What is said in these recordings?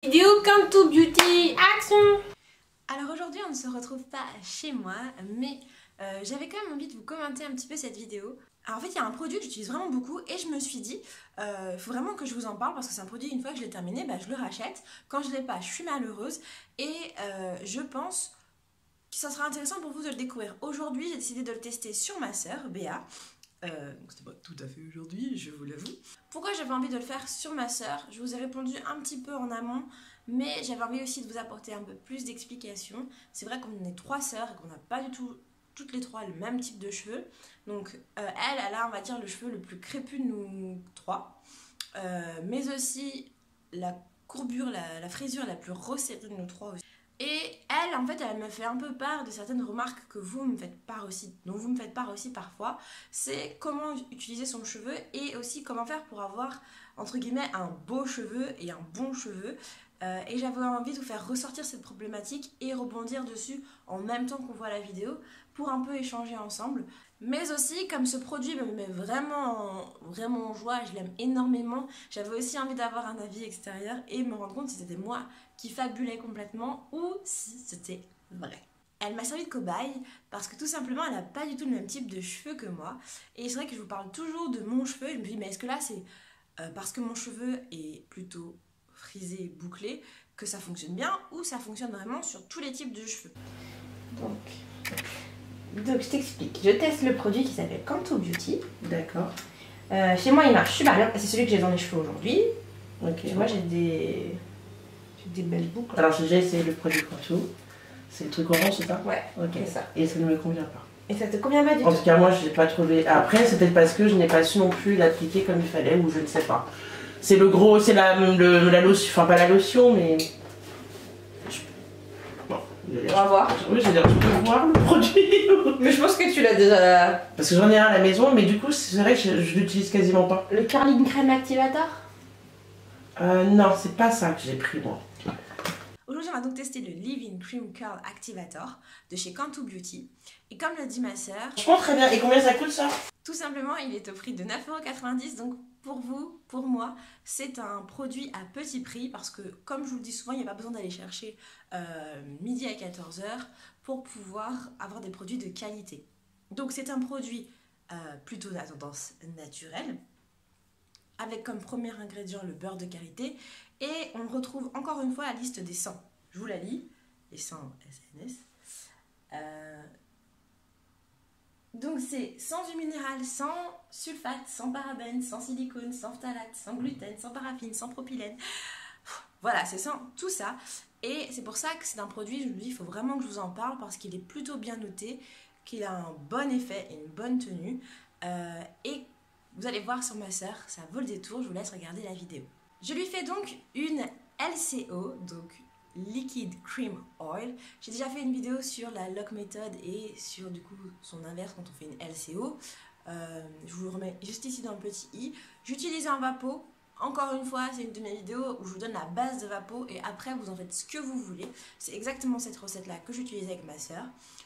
Vidéo Cantu Beauty, action! Alors aujourd'hui on ne se retrouve pas chez moi, mais j'avais quand même envie de vous commenter un petit peu cette vidéo. Alors en fait il y a un produit que j'utilise vraiment beaucoup et je me suis dit, il faut vraiment que je vous en parle parce que c'est un produit, une fois que je l'ai terminé, je le rachète. Quand je ne l'ai pas, je suis malheureuse et je pense que ça sera intéressant pour vous de le découvrir. Aujourd'hui j'ai décidé de le tester sur ma sœur, Béa. Donc c'était pas tout à fait aujourd'hui, je vous l'avoue. Pourquoi j'avais envie de le faire sur ma sœur? Je vous ai répondu un petit peu en amont, mais j'avais envie aussi de vous apporter un peu plus d'explications. C'est vrai qu'on est trois sœurs et qu'on n'a pas du tout toutes les trois le même type de cheveux. Donc elle a, on va dire, le cheveu le plus crépus de nous trois, mais aussi la courbure, la frisure la plus resserrée de nous trois aussi. Et elle, en fait, elle me fait un peu part de certaines remarques que vous me faites part aussi, dont vous me faites part aussi parfois. C'est comment utiliser son cheveu et aussi comment faire pour avoir, entre guillemets, un beau cheveu et un bon cheveu. Et j'avais envie de vous faire ressortir cette problématique et rebondir dessus en même temps qu'on voit la vidéo pour un peu échanger ensemble. Mais aussi, comme ce produit me met vraiment en joie, je l'aime énormément, j'avais aussi envie d'avoir un avis extérieur et me rendre compte si c'était moi qui fabulais complètement ou si c'était vrai. Elle m'a servi de cobaye parce que tout simplement elle n'a pas du tout le même type de cheveux que moi. Et c'est vrai que je vous parle toujours de mon cheveu et je me dis mais est-ce que là c'est parce que mon cheveu est plutôt frisé, bouclé, que ça fonctionne bien ou ça fonctionne vraiment sur tous les types de cheveux. Donc je t'explique, je teste le produit qui s'appelle Cantu Beauty. D'accord. Chez moi il marche super bien, c'est celui que j'ai dans les cheveux aujourd'hui. Ok. Tu vois, j'ai des belles boucles. Alors j'ai déjà essayé le produit Cantu. C'est le truc orange, c'est ça? Ouais, ok. c'est ça. Et ça ne me convient pas. Et ça te convient pas du En tout? tout cas, moi je l'ai pas trouvé. Après, c'est peut-être parce que je n'ai pas su non plus l'appliquer comme il fallait, ou je ne sais pas. C'est le gros, c'est la lotion, enfin pas la lotion, mais. Bon, On va voir. oui, je veux dire, tu peux voir le produit. Mais je pense que tu l'as déjà. Parce que j'en ai un à la maison, mais du coup, c'est vrai que je l'utilise quasiment pas. Le Curling Crème Activator? Non, c'est pas ça que j'ai pris moi. Aujourd'hui, on va donc tester le Leave-In Cream Curl Activator de chez Cantu Beauty. Et comme l'a dit ma sœur, Franchement, très bien. Et combien ça coûte ça? tout simplement, il est au prix de 9,90 €. Donc pour vous, pour moi, c'est un produit à petit prix parce que, comme je vous le dis souvent, il n'y a pas besoin d'aller chercher midi à 14 h pour pouvoir avoir des produits de qualité. Donc c'est un produit plutôt à tendance naturelle, avec comme premier ingrédient le beurre de karité. Et on retrouve encore une fois la liste des 100. Je vous la lis, les 100 SNS. Donc c'est sans huile minérale, sans sulfate, sans parabènes, sans silicone, sans phtalate, sans gluten, sans paraffine, sans propylène. Voilà, c'est sans tout ça. Et c'est pour ça que c'est un produit, je me dis, il faut vraiment que je vous en parle parce qu'il est plutôt bien noté, qu'il a un bon effet et une bonne tenue. Et vous allez voir sur ma sœur, ça vaut le détour, je vous laisse regarder la vidéo. Je lui fais donc une LCO, donc Liquid Cream Oil. J'ai déjà fait une vidéo sur la Lock Method et sur du coup son inverse quand on fait une LCO. Je vous le remets juste ici dans le petit i. J'utilise un vapeau. Encore une fois, c'est une de mes vidéos où je vous donne la base de vapeau et après vous en faites ce que vous voulez. C'est exactement cette recette là que j'utilise avec ma soeur.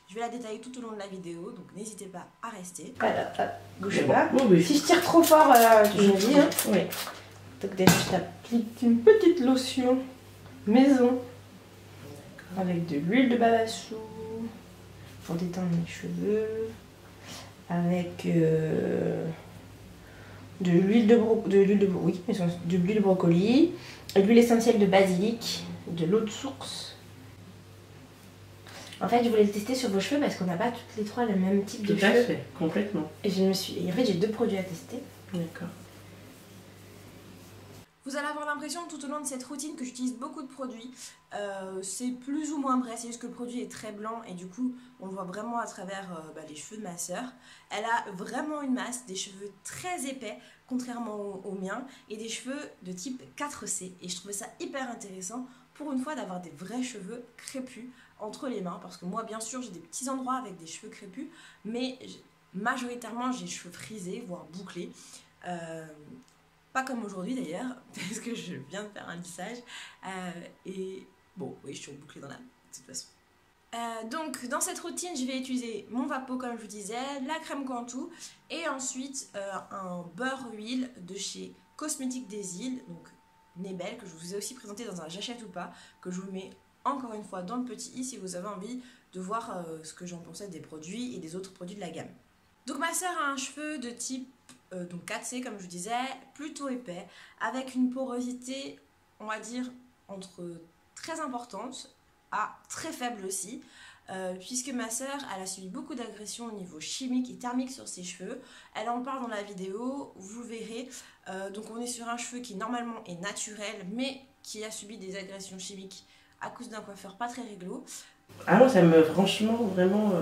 Je vais la détailler tout au long de la vidéo, donc n'hésitez pas à rester. Voilà, bougez pas. Oui, oui. Si je tire trop fort, tu me dis. Hein. Oui. Donc déjà, je t'applique une petite lotion maison avec de l'huile de babachou pour détendre mes cheveux, avec de l'huile de brocoli, de l'huile essentielle de basilic, de l'eau de source. En fait, je voulais le tester sur vos cheveux parce qu'on n'a pas toutes les trois le même type de cheveux. Tout à fait, complètement. Et en fait, j'ai deux produits à tester. D'accord. Vous allez avoir l'impression tout au long de cette routine que j'utilise beaucoup de produits. C'est plus ou moins vrai, c'est juste que le produit est très blanc et du coup on le voit vraiment à travers les cheveux de ma sœur. Elle a vraiment une masse, des cheveux très épais contrairement aux miens et des cheveux de type 4C. Et je trouvais ça hyper intéressant pour une fois d'avoir des vrais cheveux crépus entre les mains parce que moi bien sûr j'ai des petits endroits avec des cheveux crépus mais majoritairement j'ai les cheveux frisés voire bouclés. Pas comme aujourd'hui d'ailleurs, parce que je viens de faire un lissage. Et bon, oui, je suis bouclée dans la de toute façon. Donc, dans cette routine, je vais utiliser mon vapeau, comme je vous disais, la crème Cantu, et ensuite un beurre huile de chez Cosmétiques des Îles, donc Nebel, que je vous ai aussi présenté dans un j'achète ou pas, que je vous mets encore une fois dans le petit i si vous avez envie de voir ce que j'en pensais des produits et des autres produits de la gamme. Donc ma soeur a un cheveu de type donc 4C comme je vous disais, plutôt épais, avec une porosité, on va dire, entre très importante à très faible aussi, puisque ma soeur, elle a subi beaucoup d'agressions au niveau chimique et thermique sur ses cheveux. Elle en parle dans la vidéo, vous verrez. Donc on est sur un cheveu qui normalement est naturel, mais qui a subi des agressions chimiques à cause d'un coiffeur pas très réglo. Ah moi ça me, franchement, vraiment,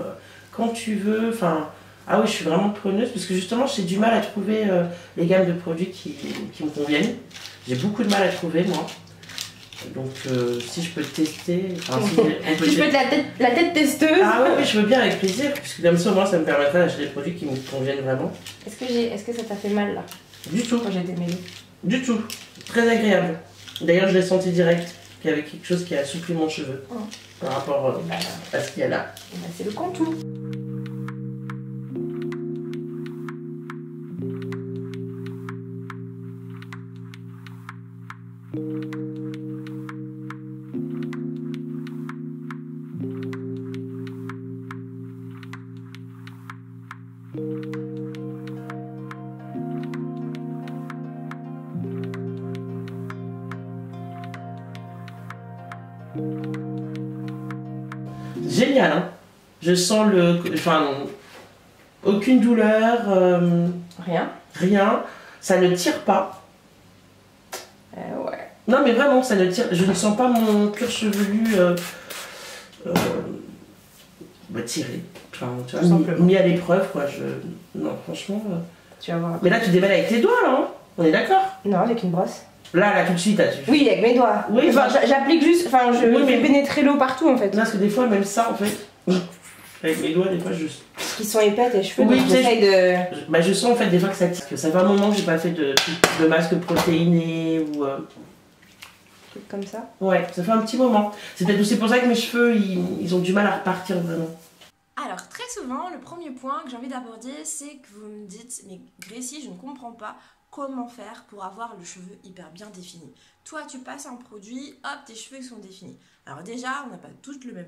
quand tu veux, enfin, ah oui je suis vraiment preneuse, parce que justement j'ai du mal à trouver les gammes de produits qui me conviennent. J'ai beaucoup de mal à trouver moi. Donc si je peux tester, enfin, si je peux être la tête testeuse. Ah ouais, oui, je veux bien avec plaisir, puisque comme ça moi ça me permettrait d'acheter des produits qui me conviennent vraiment. Est-ce que ça t'a fait mal là? Du tout. Quand j'ai été mêlée? Du tout. Très agréable. D'ailleurs je l'ai senti direct, qu'il y avait quelque chose qui a assoupli mon cheveu par rapport à ce qu'il y a là. C'est le contour. Génial, hein. Je sens enfin, aucune douleur, Rien. rien, ça ne tire pas. Ouais. Non mais vraiment, ça ne tire, je ne sens pas mon cuir chevelu tiré. Enfin, tu vois, mis à l'épreuve quoi. Non, franchement. Tu vas voir. Mais là tu déballes avec tes doigts là, hein. On est d'accord? Non, avec une brosse. Là tout de suite, Oui, avec mes doigts. Oui, enfin, j'applique juste, enfin, je fais pénétrer l'eau partout en fait. Parce que des fois, même ça en fait, avec mes doigts, des fois je. Qui sont épais tes cheveux, oui, donc j'essaye de. Bah, je sens en fait des fois que ça tire. Que ça fait un moment que j'ai pas fait de masque protéiné ou. Comme ça. Ouais, ça fait un petit moment. C'est peut-être aussi pour ça que mes cheveux ils ont du mal à repartir vraiment. Alors très souvent, le premier point que j'ai envie d'aborder, c'est que vous me dites, mais Gracie, je ne comprends pas comment faire pour avoir le cheveu hyper bien défini. Toi, tu passes un produit, hop, tes cheveux sont définis. Alors déjà, on n'a pas tous le même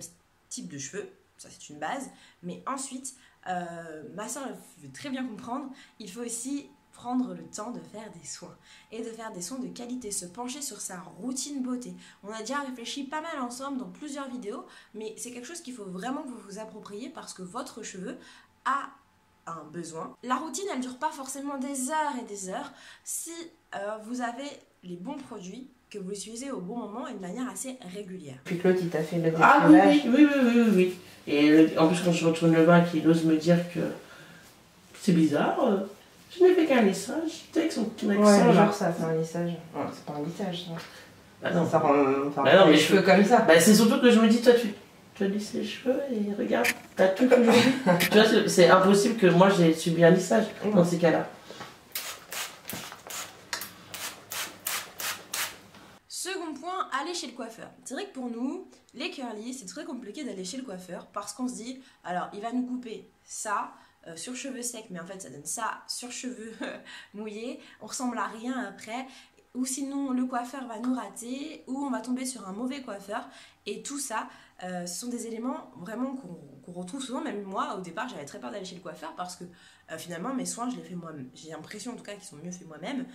type de cheveux, ça c'est une base, mais ensuite, ma soeur veut très bien comprendre, il faut aussi prendre le temps de faire des soins et de faire des soins de qualité, se pencher sur sa routine beauté. On a déjà réfléchi pas mal ensemble dans plusieurs vidéos, mais c'est quelque chose qu'il faut vraiment que vous vous appropriez parce que votre cheveu a un besoin. La routine, elle dure pas forcément des heures et des heures si vous avez les bons produits, que vous les utilisez au bon moment et de manière assez régulière. Puis Claude, il t'a fait le Ah oui. Et en plus, quand je retourne le bain, qu'il ose me dire que c'est bizarre, je n'ai fait qu'un lissage, tu sais, avec son accent. Ouais, genre ça fait un lissage. Ouais, c'est pas un lissage, ça. Ah non, Ça rend bah non, les mais cheveux comme ça. Bah, c'est surtout que je me dis, toi, tu as lissé les cheveux et regarde, t'as tout aujourd'hui. Tu vois, c'est impossible que moi j'ai subi un lissage dans ces cas-là. Second point, aller chez le coiffeur. C'est vrai que pour nous, les curly, c'est très compliqué d'aller chez le coiffeur parce qu'on se dit, alors il va nous couper ça sur cheveux secs, mais en fait ça donne ça sur cheveux mouillés, on ressemble à rien après, ou sinon le coiffeur va nous rater, ou on va tomber sur un mauvais coiffeur, et tout ça, ce sont des éléments vraiment qu'on retrouve souvent. Même moi, au départ, j'avais très peur d'aller chez le coiffeur parce que finalement mes soins, je les fais moi-même. J'ai l'impression en tout cas qu'ils sont mieux faits moi-même.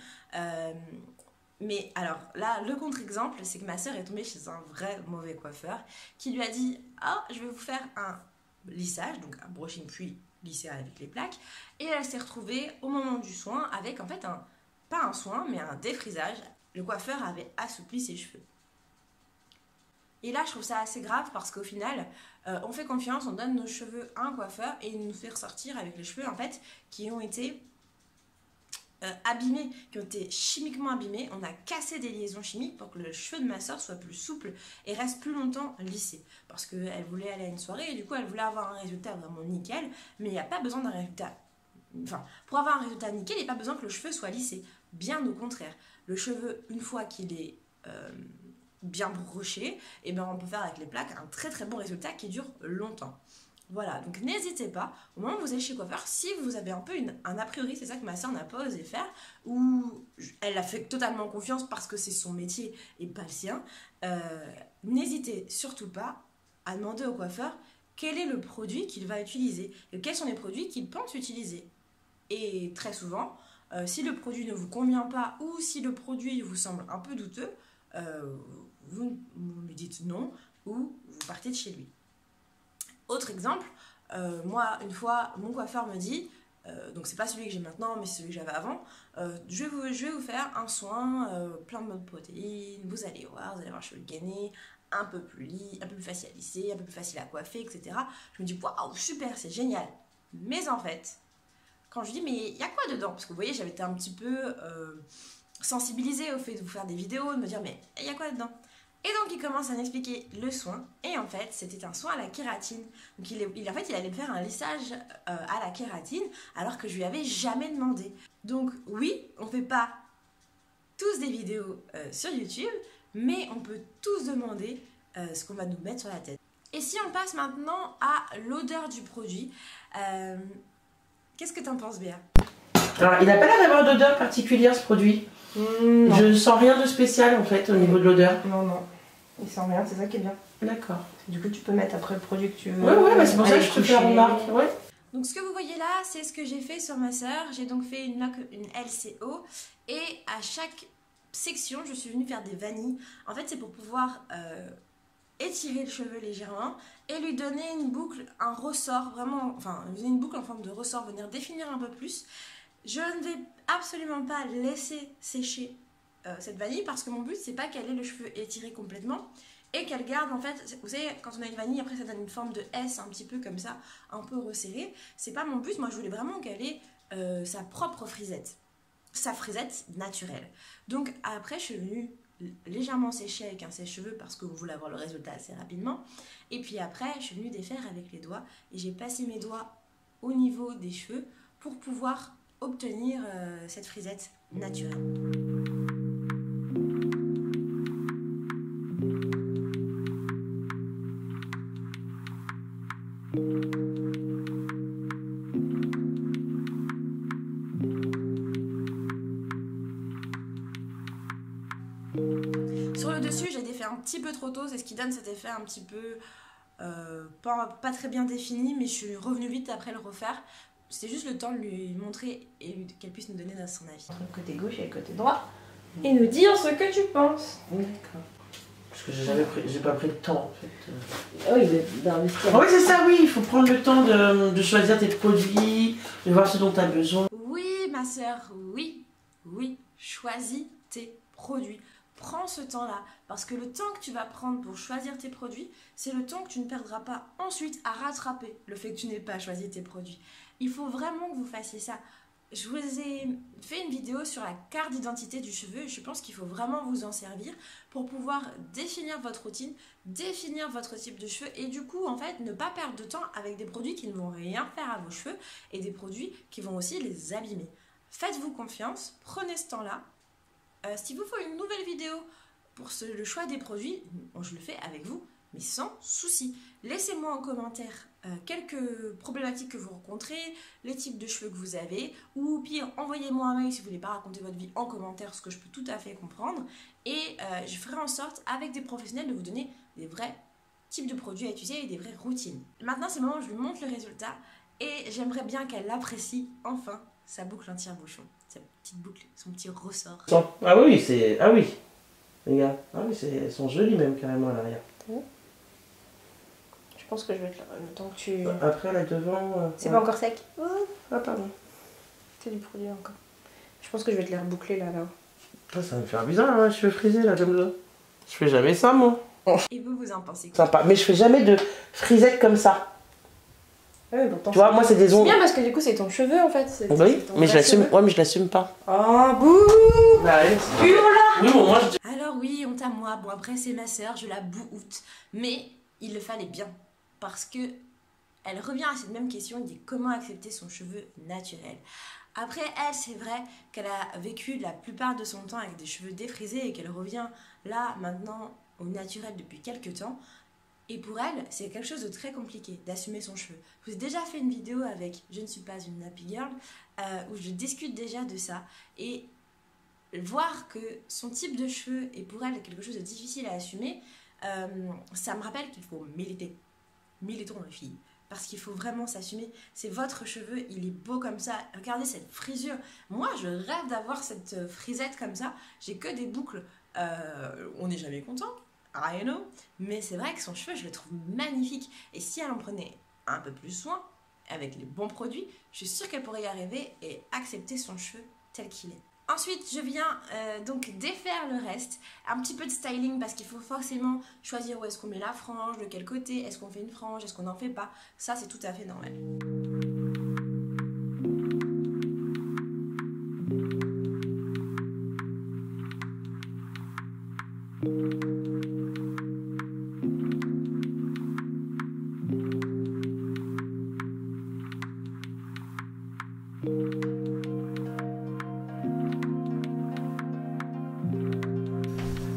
Mais alors là, le contre-exemple, c'est que ma soeur est tombée chez un vrai mauvais coiffeur qui lui a dit « Ah, je vais vous faire un lissage, donc un brushing puis lisser avec les plaques. » Et elle s'est retrouvée au moment du soin avec en fait pas un soin, mais un défrisage. Le coiffeur avait assoupli ses cheveux. Et là, je trouve ça assez grave parce qu'au final, on fait confiance, on donne nos cheveux à un coiffeur et il nous fait ressortir avec les cheveux en fait qui ont été abîmés, qui ont été chimiquement abîmés. On a cassé des liaisons chimiques pour que le cheveu de ma soeur soit plus souple et reste plus longtemps lissé. Parce qu'elle voulait aller à une soirée et du coup elle voulait avoir un résultat vraiment nickel, mais il n'y a pas besoin d'un résultat. Enfin, pour avoir un résultat nickel, il n'y a pas besoin que le cheveu soit lissé. Bien au contraire. Le cheveu, une fois qu'il est bien broché, et ben on peut faire avec les plaques un très très bon résultat qui dure longtemps. Voilà, donc n'hésitez pas, au moment où vous allez chez le coiffeur, si vous avez un peu un a priori, c'est ça que ma soeur n'a pas osé faire, ou elle a fait totalement confiance parce que c'est son métier et pas le sien, n'hésitez surtout pas à demander au coiffeur quel est le produit qu'il va utiliser et quels sont les produits qu'il pense utiliser. Et très souvent, si le produit ne vous convient pas ou si le produit vous semble un peu douteux, vous lui dites non ou vous partez de chez lui. Autre exemple, moi une fois mon coiffeur me dit, donc c'est pas celui que j'ai maintenant mais c'est celui que j'avais avant, je vais vous faire un soin plein de protéines, vous allez voir, vous allez avoir les cheveux gainés, un peu plus lisse, un peu plus facile à lisser, un peu plus facile à coiffer, etc. Je me dis waouh super, c'est génial. Mais en fait, quand je dis mais il y a quoi dedans, parce que vous voyez j'avais été un petit peu sensibilisée au fait de vous faire des vidéos, de me dire mais il y a quoi dedans. Et donc il commence à m'expliquer le soin, et en fait c'était un soin à la kératine. Donc en fait il allait me faire un lissage à la kératine, alors que je lui avais jamais demandé. Donc oui, on fait pas tous des vidéos sur YouTube, mais on peut tous demander ce qu'on va nous mettre sur la tête. Et si on passe maintenant à l'odeur du produit, qu'est-ce que t'en penses, Béa? Alors, il n'a pas l'air d'avoir d'odeur particulière ce produit. Je ne sens rien de spécial en fait au niveau de l'odeur. Non, non. Il sent rien, c'est ça qui est bien. D'accord. Du coup, tu peux mettre après le produit que tu veux. Ouais, bah c'est pour ça que je te fais la remarque. Ouais. Donc ce que vous voyez là, c'est ce que j'ai fait sur ma sœur. J'ai donc fait une LCO et à chaque section, je suis venue faire des vanilles. En fait, c'est pour pouvoir étirer le cheveu légèrement et lui donner une boucle, un ressort, vraiment, enfin, une boucle en forme de ressort, venir définir un peu plus. Je ne vais absolument pas laisser sécher cette vanille parce que mon but, c'est pas qu'elle ait le cheveu étiré complètement et qu'elle garde, en fait, vous savez, quand on a une vanille, après ça donne une forme de S un petit peu comme ça, un peu resserrée. C'est pas mon but, moi je voulais vraiment qu'elle ait sa propre frisette, sa frisette naturelle. Donc après, je suis venue légèrement sécher avec un sèche-cheveux parce que vous voulez avoir le résultat assez rapidement. Et puis après, je suis venue défaire avec les doigts et j'ai passé mes doigts au niveau des cheveux pour pouvoir obtenir cette frisette naturelle. Sur le dessus, j'ai défait un petit peu trop tôt, c'est ce qui donne cet effet un petit peu pas très bien défini, mais je suis revenue vite après le refaire. C'était juste le temps de lui montrer et qu'elle puisse nous donner son avis. Entre le côté gauche et le côté droit. Et nous dire ce que tu penses. D'accord. Parce que j'ai pas pris le temps en fait. Oui, d'investir. Oui, c'est ça, oui, il faut prendre le temps de choisir tes produits, de voir ce dont tu as besoin. Oui, ma soeur, oui, choisis tes produits. Prends ce temps-là, parce que le temps que tu vas prendre pour choisir tes produits, c'est le temps que tu ne perdras pas ensuite à rattraper le fait que tu n'aies pas choisi tes produits. Il faut vraiment que vous fassiez ça. Je vous ai fait une vidéo sur la carte d'identité du cheveu et je pense qu'il faut vraiment vous en servir pour pouvoir définir votre routine, définir votre type de cheveux et du coup, en fait, ne pas perdre de temps avec des produits qui ne vont rien faire à vos cheveux et des produits qui vont aussi les abîmer. Faites-vous confiance, prenez ce temps-là. S'il vous faut une nouvelle vidéo pour le choix des produits, je le fais avec vous, mais sans souci. Laissez-moi en commentaire quelques problématiques que vous rencontrez, les types de cheveux que vous avez, ou au pire, envoyez-moi un mail si vous voulez pas raconter votre vie en commentaire, ce que je peux tout à fait comprendre. Et je ferai en sorte, avec des professionnels, de vous donner des vrais types de produits à utiliser et des vraies routines. Maintenant, c'est le moment où je lui montre le résultat et j'aimerais bien qu'elle apprécie enfin sa boucle anti-rebouchon, sa petite boucle, son petit ressort. Ah oui, c'est... Ah oui, regarde. Ah oui, elles sont jolies même carrément à l'arrière. Je pense que je vais te le temps que tu... Après, là devant... C'est pas encore sec? Ah pardon. C'est du produit encore. Je pense que je vais te les reboucler là. Ça va me faire bizarre, hein, je cheveux frisés là comme ça. Je fais jamais ça moi. Et vous en pensez quoi? Sympa, mais je fais jamais de frisette comme ça. Ouais, tu vois, moi c'est des ongles. C'est bien parce que du coup c'est ton cheveu en fait. Oui, mais je l'assume. Ouais, mais je l'assume pas. Oh bouh. Bah, oui, bon, moi je... Alors oui, honte à moi. Bon, après c'est ma soeur, je la bououte. Mais il le fallait bien. Parce que elle revient à cette même question, il dit comment accepter son cheveu naturel. Après elle, c'est vrai qu'elle a vécu la plupart de son temps avec des cheveux défrisés et qu'elle revient là maintenant au naturel depuis quelques temps. Et pour elle, c'est quelque chose de très compliqué d'assumer son cheveu. Je vous ai déjà fait une vidéo avec Je ne suis pas une nappy girl où je discute déjà de ça. Et voir que son type de cheveux est pour elle quelque chose de difficile à assumer, ça me rappelle qu'il faut militer. Militons les filles. Parce qu'il faut vraiment s'assumer. C'est votre cheveu, il est beau comme ça. Regardez cette frisure. Moi, je rêve d'avoir cette frisette comme ça. J'ai que des boucles. On n'est jamais content. I know. Mais c'est vrai que son cheveu, je le trouve magnifique. Et si elle en prenait un peu plus soin, avec les bons produits, je suis sûre qu'elle pourrait y arriver et accepter son cheveu tel qu'il est. Ensuite, je viens donc défaire le reste. Un petit peu de styling parce qu'il faut forcément choisir où est-ce qu'on met la frange, de quel côté, est-ce qu'on fait une frange, est-ce qu'on n'en fait pas. Ça, c'est tout à fait normal.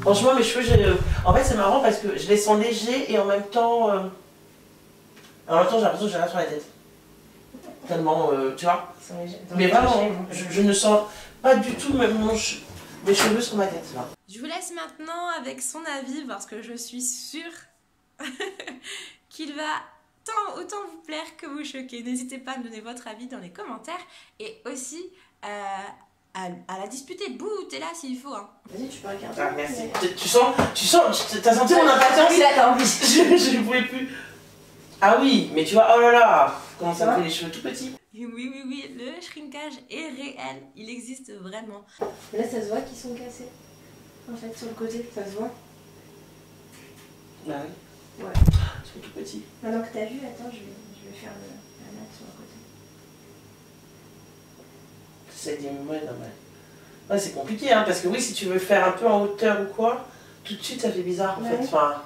Franchement, mes cheveux, en fait, c'est marrant parce que je les sens légers et en même temps, j'ai l'impression que j'ai rien sur la tête. Tellement, tu vois. Mais vraiment, je ne sens pas du tout même mes cheveux sur ma tête. Là. Je vous laisse maintenant avec son avis parce que je suis sûre qu'il va autant vous plaire que vous choquer. N'hésitez pas à me donner votre avis dans les commentaires et aussi à la disputer. Bouh, t'es là s'il faut. Hein. Vas-y, tu peux regarder. Ah, merci. T'as senti mon impatience? Oui, attends. Je ne pouvais plus. Ah oui, mais tu vois, oh là là, comment ça me fait les cheveux tout petits. Oui, le shrinkage est réel, il existe vraiment. Là, ça se voit qu'ils sont cassés. En fait, sur le côté, ça se voit. Bah oui. Ouais. Ils sont tout petits. Maintenant que t'as vu, attends, je vais faire la natte sur le côté. C'est des ouais, non, ouais, c'est compliqué, hein, parce que oui, si tu veux faire un peu en hauteur ou quoi, tout de suite ça fait bizarre en fait. Enfin...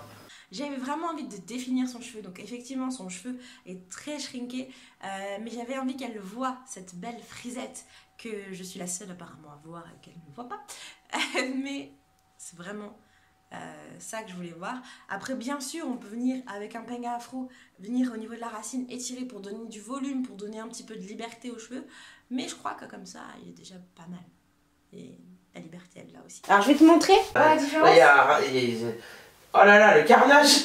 J'avais vraiment envie de définir son cheveu, donc effectivement son cheveu est très shrinké, mais j'avais envie qu'elle voie cette belle frisette que je suis la seule apparemment à voir et qu'elle ne voit pas. Mais c'est vraiment ça que je voulais voir. Après bien sûr on peut venir avec un peigne afro, venir au niveau de la racine, étirer pour donner du volume, pour donner un petit peu de liberté aux cheveux, mais je crois que comme ça il est déjà pas mal. Et la liberté elle là aussi. Alors je vais te montrer la différence. Oh là là, le carnage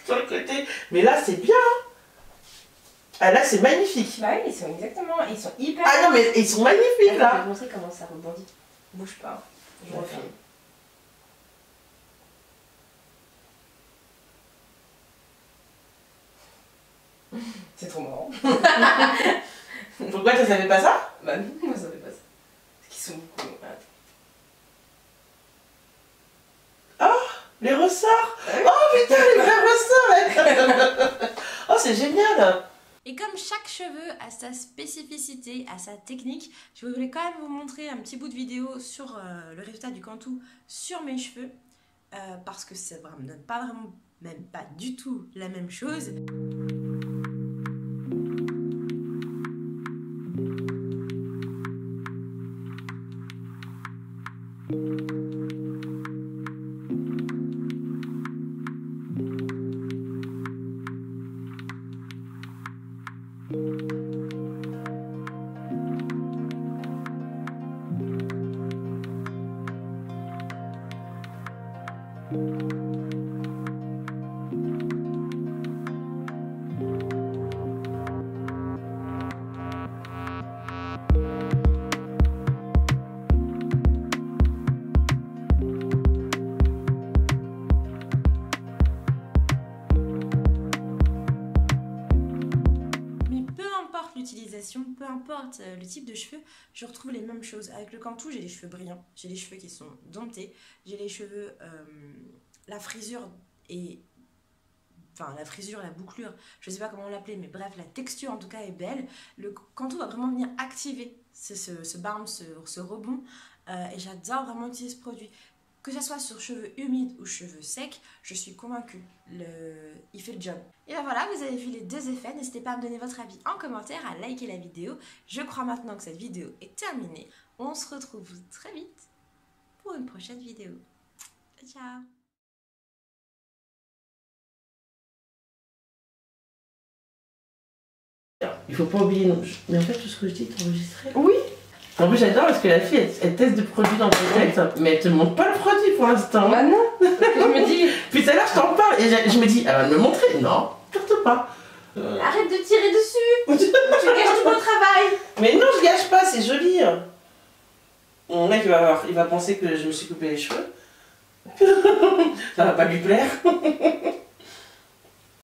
sur le côté. Mais là, c'est bien. Ah, là, c'est magnifique. Bah oui, ils sont hyper... Ah non, mais ils sont magnifiques, là. Je vais te montrer comment ça rebondit. Bouge pas. Je refais. C'est trop marrant. Pourquoi toi, ça fait pas ça? Bah non, moi ça fait pas ça. Parce qu'ils sont beaucoup... Les ressorts. Oh putain, les vrais ressorts. Oh, c'est génial. Et comme chaque cheveu a sa spécificité, a sa technique, je voulais quand même vous montrer un petit bout de vidéo sur le résultat du Cantu sur mes cheveux, parce que ça ne me donne pas vraiment, même pas du tout la même chose. Peu importe le type de cheveux, je retrouve les mêmes choses. Avec le Cantu, j'ai les cheveux brillants, j'ai les cheveux qui sont domptés, j'ai les cheveux, la frisure et... Enfin, la frisure, la bouclure, je sais pas comment l'appeler, mais bref, la texture en tout cas est belle. Le Cantu va vraiment venir activer ce bounce, ce rebond, et j'adore vraiment utiliser ce produit. Que ce soit sur cheveux humides ou cheveux secs, je suis convaincue, il fait le job. Et ben voilà, vous avez vu les deux effets, n'hésitez pas à me donner votre avis en commentaire, à liker la vidéo. Je crois maintenant que cette vidéo est terminée. On se retrouve très vite pour une prochaine vidéo. Ciao! Il faut pas oublier non. Mais en fait, tout ce que je dis est enregistré. Oui. En plus, j'adore parce que la fille, elle teste des produits dans le tête, mais elle te montre pas le produit pour l'instant. Bah non. Parce que je me dis. Puis tout à l'heure, je t'en parle et je me dis, elle va me le montrer. Non, surtout pas. Arrête de tirer dessus. Tu gâches tout mon travail. Mais non, je gâche pas, c'est joli. Mon mec, il va penser que je me suis coupé les cheveux. Ça va pas lui plaire.